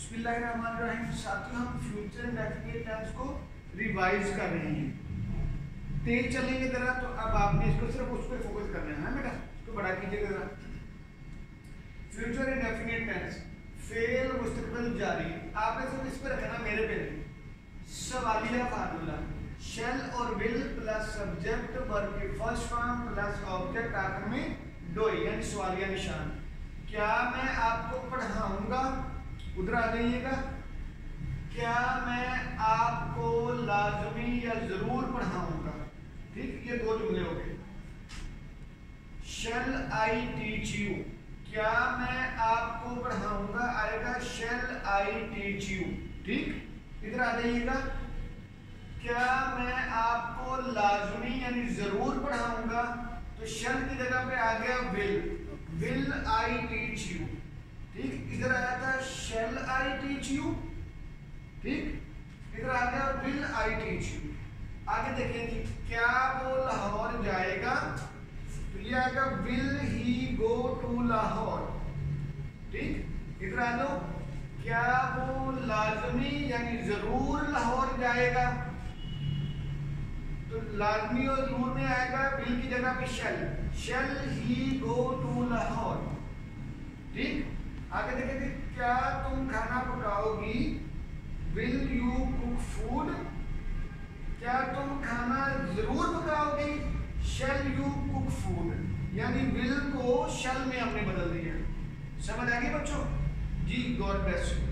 बिस्मिल्लाहिर्रहमानिर्रहीम। साथियों, हम फ्यूचर इंडेफिनिट टेंस को रिवाइज कर रहे हैं। तेज चलेंगे जरा, तो अब आपने इसको सिर्फ उस पर फोकस करना है ना बेटा, इसको बड़ा कीजिएगा जरा। फ्यूचर इंडेफिनिट टेंस, फेल मुस्तकबिल जारी, आपने सिर्फ इस पर रखना, मेरे पे नहीं। सवालिया फार्मूला, शेल और विल प्लस सब्जेक्ट वर्ब की फर्स्ट फॉर्म प्लस ऑब्जेक्ट आखिर में डोई, यानी सवालिया निशान। क्या मैं आपको पढ़ाऊंगा, उधर आ जाइएगा। क्या मैं आपको लाजमी या जरूर पढ़ाऊंगा, ठीक, ये दो जुमले हो गए। शैल आई टीच यू, क्या मैं आपको पढ़ाऊंगा आएगा शैल आई टीच यू, ठीक। इधर आ जाइएगा। क्या मैं आपको लाजमी यानी जरूर पढ़ाऊंगा, तो शैल की जगह पे आ गया विल आई टीच यू, ठीक। इधर आया था शैल आई टीच यू, ठीक। इधर आ गया विल आई टीच यू। आगे देखें जी, क्या वो लाहौर जाएगा, तो ये आएगा will he go to Lahore, ठीक। इधर आ जाओ, क्या वो लाजमी यानी जरूर लाहौर जाएगा, तो लाजमी और जरूर में आएगा विल की जगह पे शैल ही गो टू लाहौर, ठीक। आगे देखेंगे, क्या तुम खाना पकाओगी, विल यू कुक फूड, क्या तुम खाना जरूर पकाओगी, शैल यू कुक फूड, यानी विल को शैल में हमने बदल दिया। समझ आ गई बच्चों जी, गॉड ब्लेस यू।